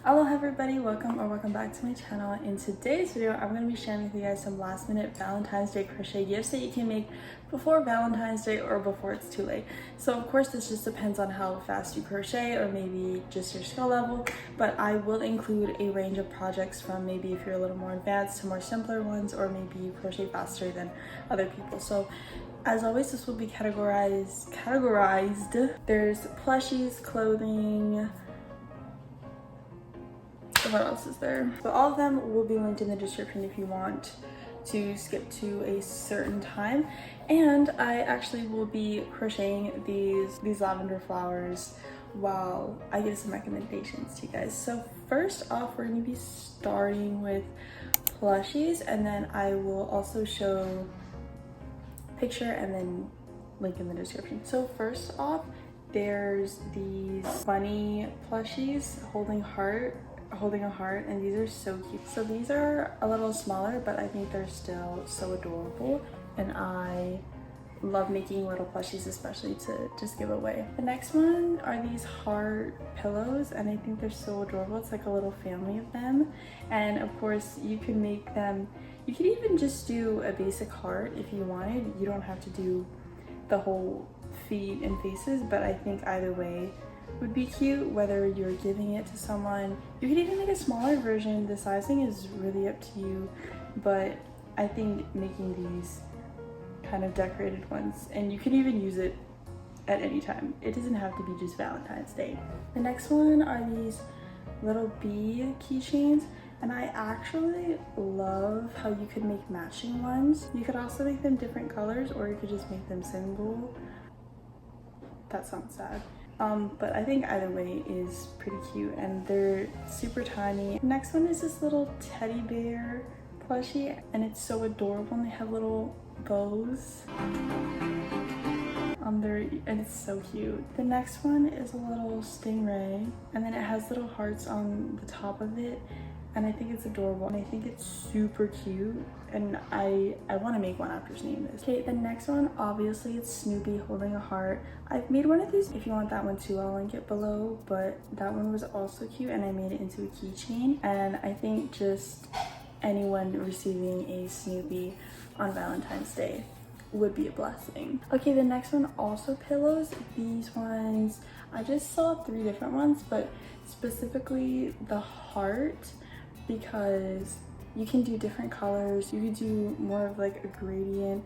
Aloha everybody, welcome back to my channel. In today's video, I'm going to be sharing with you guys some last minute Valentine's Day crochet gifts that you can make before Valentine's Day or before it's too late. So of course this just depends on how fast you crochet or maybe just your skill level, but I will include a range of projects from maybe if you're a little more advanced to more simpler ones, or maybe you crochet faster than other people. So as always, this will be categorized. There's plushies, clothing, what else is there? So all of them will be linked in the description if you want to skip to a certain time. And I actually will be crocheting these lavender flowers while I give some recommendations to you guys. So first off, we're going to be starting with plushies, and then I will also show picture and then link in the description. So first off, there's these bunny plushies holding a heart, and these are so cute. So these are a little smaller, but I think they're still so adorable, and I love making little plushies, especially to just give away. The next one are these heart pillows, and I think they're so adorable. It's like a little family of them, and of course you can make them, you could even just do a basic heart if you wanted. You don't have to do the whole feet and faces, but I think either way would be cute, whether you're giving it to someone. You could even make a smaller version. The sizing is really up to you, but I think making these kind of decorated ones, and you can even use it at any time. It doesn't have to be just Valentine's Day. The next one are these little bee keychains, and I actually love how you could make matching ones. You could also make them different colors, or you could just make them single. That sounds sad. But I think either way is pretty cute, and they're super tiny. The next one is this little teddy bear plushie, and it's so adorable, and they have little bows on their, and it's so cute. The next one is a little stingray, and then it has little hearts on the top of it, and I think it's adorable, and I think it's super cute, and I want to make one after seeing this. Okay, the next one, obviously it's Snoopy holding a heart. I've made one of these. If you want that one too, I'll link it below, but that one was also cute, and I made it into a keychain, and I think just anyone receiving a Snoopy on Valentine's Day would be a blessing. Okay, the next one, also pillows. These ones, I just saw 3 different ones, but specifically the heart, because you can do different colors. You could do more of like a gradient.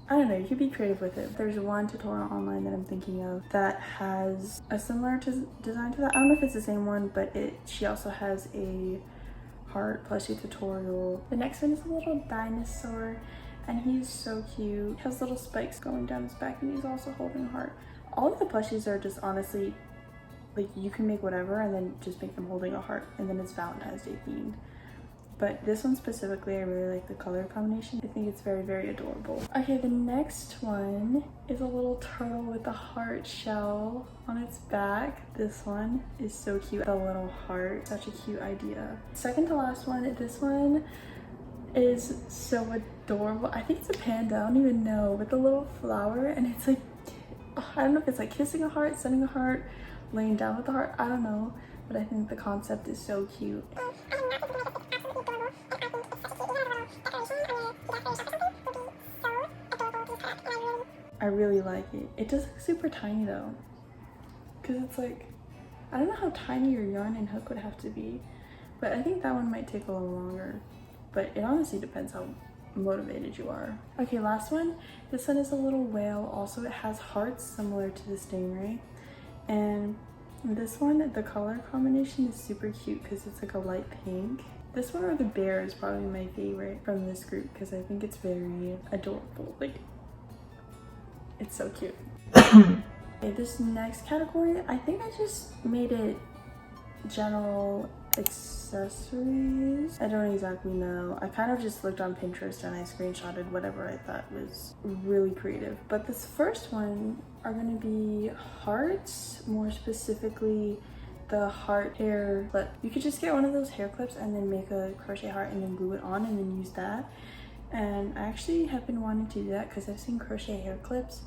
I don't know, you could be creative with it. There's one tutorial online that I'm thinking of that has a similar design to that. I don't know if it's the same one, but she also has a heart plushie tutorial. The next one is a little dinosaur, and he's so cute. He has little spikes going down his back, and he's also holding a heart. All of the plushies are just honestly, like, you can make whatever and then just make them holding a heart, and then it's Valentine's Day themed. But this one specifically, I really like the color combination. I think it's very, very adorable. Okay, the next one is a little turtle with a heart shell on its back. This one is so cute. The little heart, such a cute idea. Second to last one, this one is so adorable. I think it's a panda, I don't even know, with a little flower, and it's like, I don't know if it's like kissing a heart, sending a heart, laying down with the heart, I don't know, but I think the concept is so cute. I really like it. It does look super tiny though, because it's like, I don't know how tiny your yarn and hook would have to be, but I think that one might take a little longer, but it honestly depends how motivated you are. Okay, last one. This one is a little whale. Also, it has hearts similar to the stingray, and this one, the color combination is super cute because it's like a light pink. This one, or the bear, is probably my favorite from this group because I think it's very adorable. Like, it's so cute. Okay, this next category, I think I just made it general accessories. I don't exactly know. I kind of just looked on Pinterest and I screenshotted whatever I thought was really creative. But this first one are going to be hearts, more specifically the heart hair clip. You could just get one of those hair clips and then make a crochet heart and then glue it on and then use that. And I actually have been wanting to do that because I've seen crochet hair clips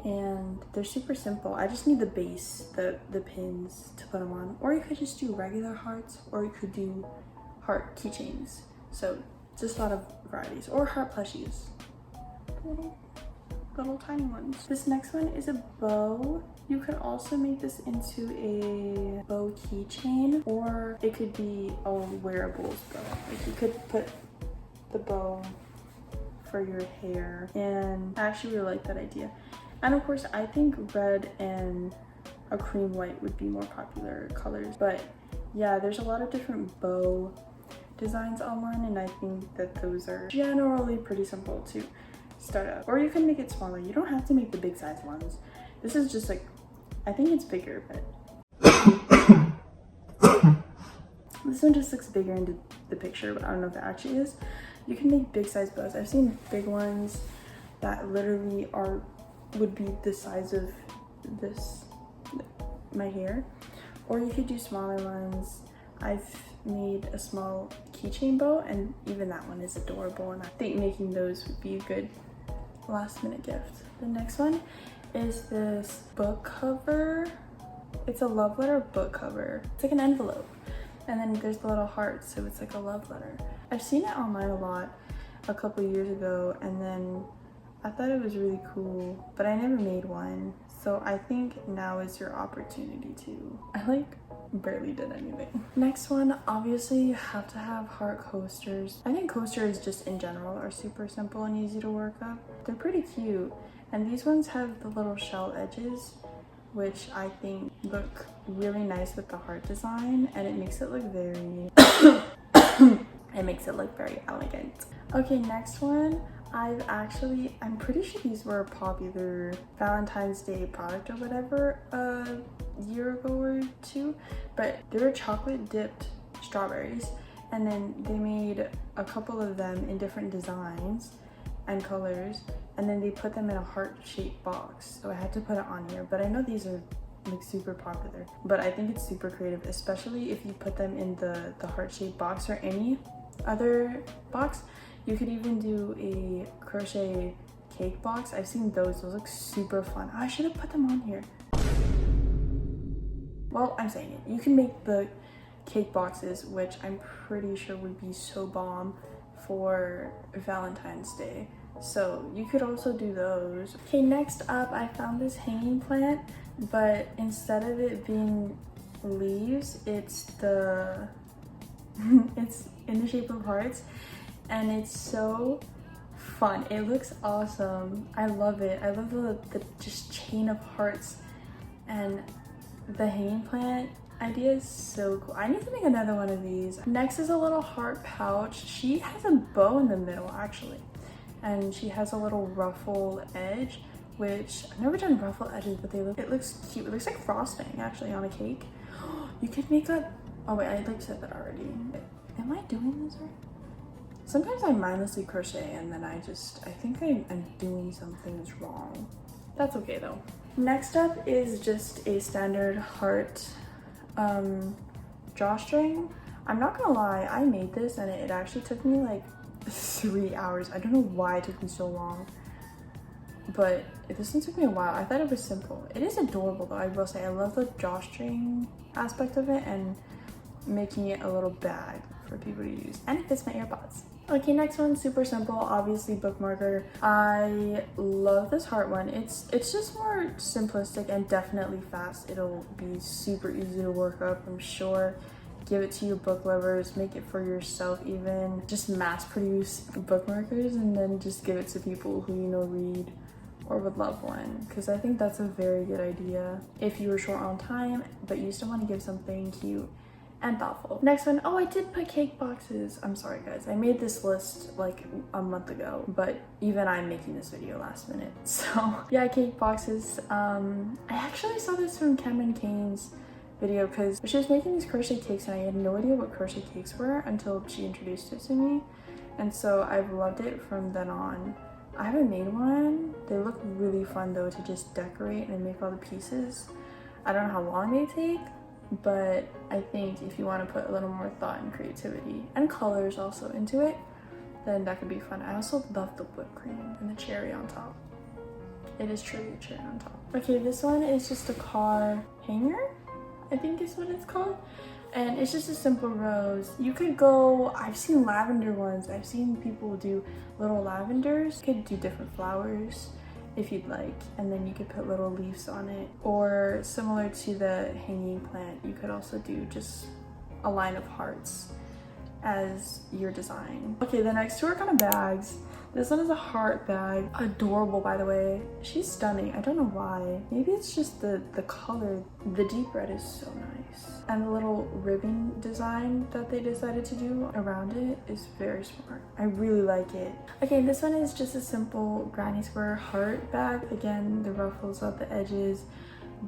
and they're super simple. I just need the base, the pins to put them on, or you could just do regular hearts, or you could do heart keychains. So just a lot of varieties, or heart plushies, little tiny ones. This next one is a bow. You could also make this into a bow keychain, or it could be a wearables bow. Like you could put the bow for your hair, and I actually really like that idea. And of course, I think red and a cream white would be more popular colors, but yeah, there's a lot of different bow designs online, and I think that those are generally pretty simple to start up. Or you can make it smaller. You don't have to make the big size ones. This is just like, I think it's bigger, but this one just looks bigger in the picture, but I don't know if it actually is. You can make big size bows. I've seen big ones that literally would be the size of my hair, or you could do smaller ones. I've made a small keychain bow, and even that one is adorable, and I think making those would be a good last minute gift. The next one is this book cover. It's a love letter book cover. It's like an envelope, and then there's the little heart, so it's like a love letter. I've seen it online a lot a couple years ago, and then I thought it was really cool, but I never made one. So I think now is your opportunity to. I like barely did anything. Next one, obviously you have to have heart coasters. I think coasters just in general are super simple and easy to work up. They're pretty cute, and these ones have the little shell edges, which I think look really nice with the heart design, and it makes it look very very elegant. Okay, next one. I'm pretty sure these were a popular Valentine's Day product or whatever a year ago or two, but they were chocolate dipped strawberries, and then they made a couple of them in different designs and colors, and then they put them in a heart-shaped box. So I had to put it on here, but I know these are like super popular, but I think it's super creative, especially if you put them in the heart-shaped box or any other box. You could even do a crochet cake box. I've seen those look super fun. I should have put them on here. Well, I'm saying it. You can make the cake boxes, which I'm pretty sure would be so bomb for Valentine's Day. So you could also do those. Okay, next up, I found this hanging plant, but instead of it being leaves, it's it's in the shape of hearts. And it's so fun. It looks awesome. I love it. I love the just chain of hearts, and the hanging plant idea is so cool. I need to make another one of these. Next is a little heart pouch. She has a bow in the middle actually, and she has a little ruffle edge, which I've never done ruffle edges, but it looks cute. It looks like frosting actually on a cake. You could make a, oh wait, I like said that already. Am I doing this right? Sometimes I mindlessly crochet, and then I think I'm doing something wrong. That's okay though. Next up is just a standard heart drawstring. I'm not gonna lie, I made this and it actually took me like 3 hours. I don't know why it took me so long, but this one took me a while. I thought it was simple. It is adorable though, I will say. I love the drawstring aspect of it and making it a little bag for people to use, and it fits my AirPods. Okay, next one, super simple, obviously bookmarker. I love this heart one. It's just more simplistic and definitely fast. It'll be super easy to work up, I'm sure. Give it to your book lovers, make it for yourself even. Just mass produce bookmarkers and then just give it to people who you know read or would love one, because I think that's a very good idea if you were short on time but you still want to give something cute and thoughtful. Next one, oh, I did put cake boxes. I'm sorry guys, I made this list like a month ago, but even I'm making this video last minute. So yeah, cake boxes. I actually saw this from Cameron Kane's video because she was making these crochet cakes and I had no idea what crochet cakes were until she introduced it to me, and so I've loved it from then on. I haven't made one. They look really fun though to just decorate and make all the pieces. I don't know how long they take, but I think if you want to put a little more thought and creativity and colors also into it, then that could be fun. I also love the whipped cream and the cherry on top. it is truly a cherry on top. Okay, this one is just a car hanger, I think is what it's called. And it's just a simple rose. You could go, I've seen lavender ones. I've seen people do little lavenders. You could do different flowers if you'd like. And then you could put little leaves on it. Or similar to the hanging plant, you could also do just a line of hearts as your design. Okay, the next two are kind of bags. This one is a heart bag. Adorable, by the way. She's stunning. I don't know why. Maybe it's just the color. The deep red is so nice. And the little ribbon design that they decided to do around it is very smart. I really like it. Okay, this one is just a simple granny square heart bag. Again, the ruffles at the edges,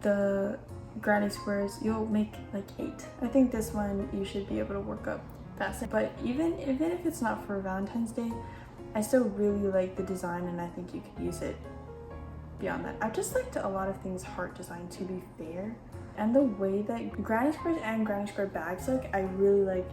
the granny squares. You'll make like 8. I think this one you should be able to work up fast. But even if it's not for Valentine's Day, I still really like the design, and I think you could use it beyond that. I've just liked a lot of things heart design, to be fair. And the way that granny squares and granny square bags look, I really like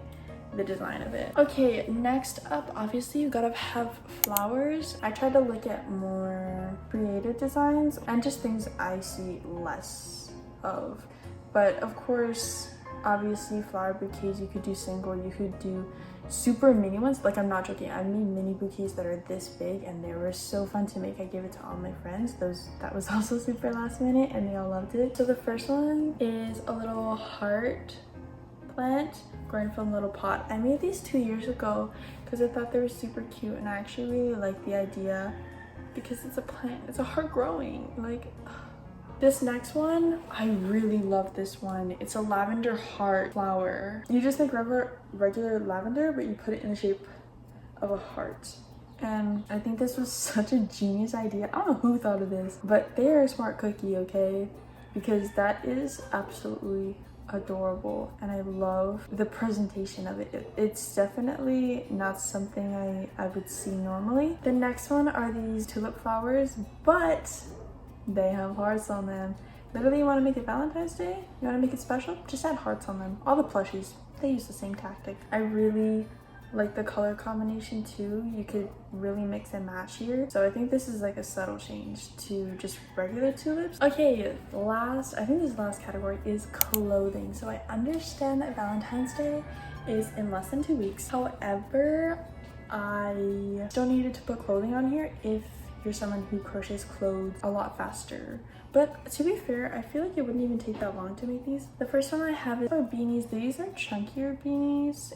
the design of it. Okay, next up, obviously you gotta have flowers. I tried to look at more creative designs and just things I see less of. But of course, obviously flower bouquets, you could do single, you could do super mini ones. Like, I'm not joking, I've made mini bouquets that are this big and they were so fun to make. I gave it to all my friends. That was also super last minute and they all loved it. So the first one is a little heart plant growing from a little pot. I made these 2 years ago because I thought they were super cute, and I actually really like the idea because it's a plant, it's a heart growing. Like, this next one, I really love this one. It's a lavender heart flower. You just make regular lavender, but you put it in the shape of a heart. And I think this was such a genius idea. I don't know who thought of this, but they are a smart cookie, okay? Because that is absolutely adorable, and I love the presentation of it. It's definitely not something I would see normally. The next one are these tulip flowers, but they have hearts on them. Literally, you want to make it Valentine's Day? You want to make it special? Just add hearts on them. All the plushies, they use the same tactic. I really like the color combination too. You could really mix and match here. So I think this is like a subtle change to just regular tulips. Okay, I think this last category is clothing. So I understand that Valentine's Day is in less than 2 weeks. However, I still needed to put clothing on here if you're someone who crochets clothes a lot faster. But to be fair, I feel like it wouldn't even take that long to make these. The first one I have is our beanies. These are chunkier beanies,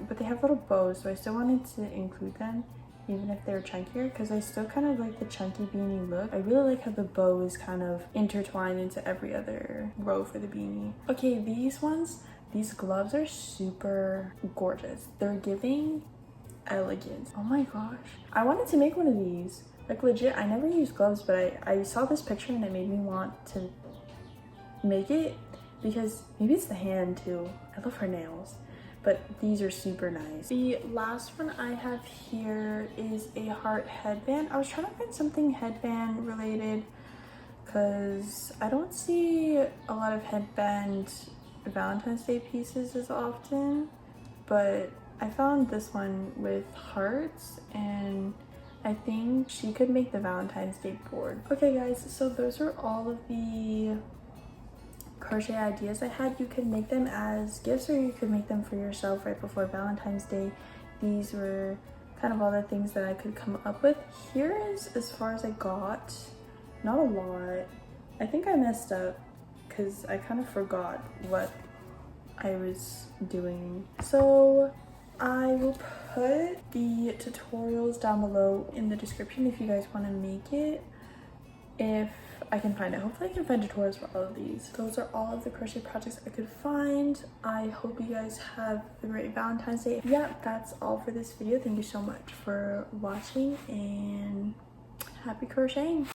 but they have little bows, so I still wanted to include them even if they're chunkier, because I still kind of like the chunky beanie look. I really like how the bow is kind of intertwined into every other row for the beanie. Okay, these gloves are super gorgeous. They're giving elegance. Oh my gosh, I wanted to make one of these. Like, legit, I never use gloves, but I saw this picture and it made me want to make it, because maybe it's the hand too. I love her nails, but these are super nice. The last one I have here is a heart headband. I was trying to find something headband related because I don't see a lot of headband Valentine's Day pieces as often, but I found this one with hearts, and I think she could make the Valentine's Day board. Okay guys, so those are all of the crochet ideas I had. You could make them as gifts, or you could make them for yourself right before Valentine's Day. These were kind of all the things that I could come up with. Here is as far as I got. Not a lot. I think I messed up because I kind of forgot what I was doing. So I will put the tutorials down below in the description if you guys want to make it, if I can find it. Hopefully I can find tutorials for all of these. Those are all of the crochet projects I could find. I hope you guys have a great Valentine's Day. Yeah, that's all for this video. Thank you so much for watching, and happy crocheting.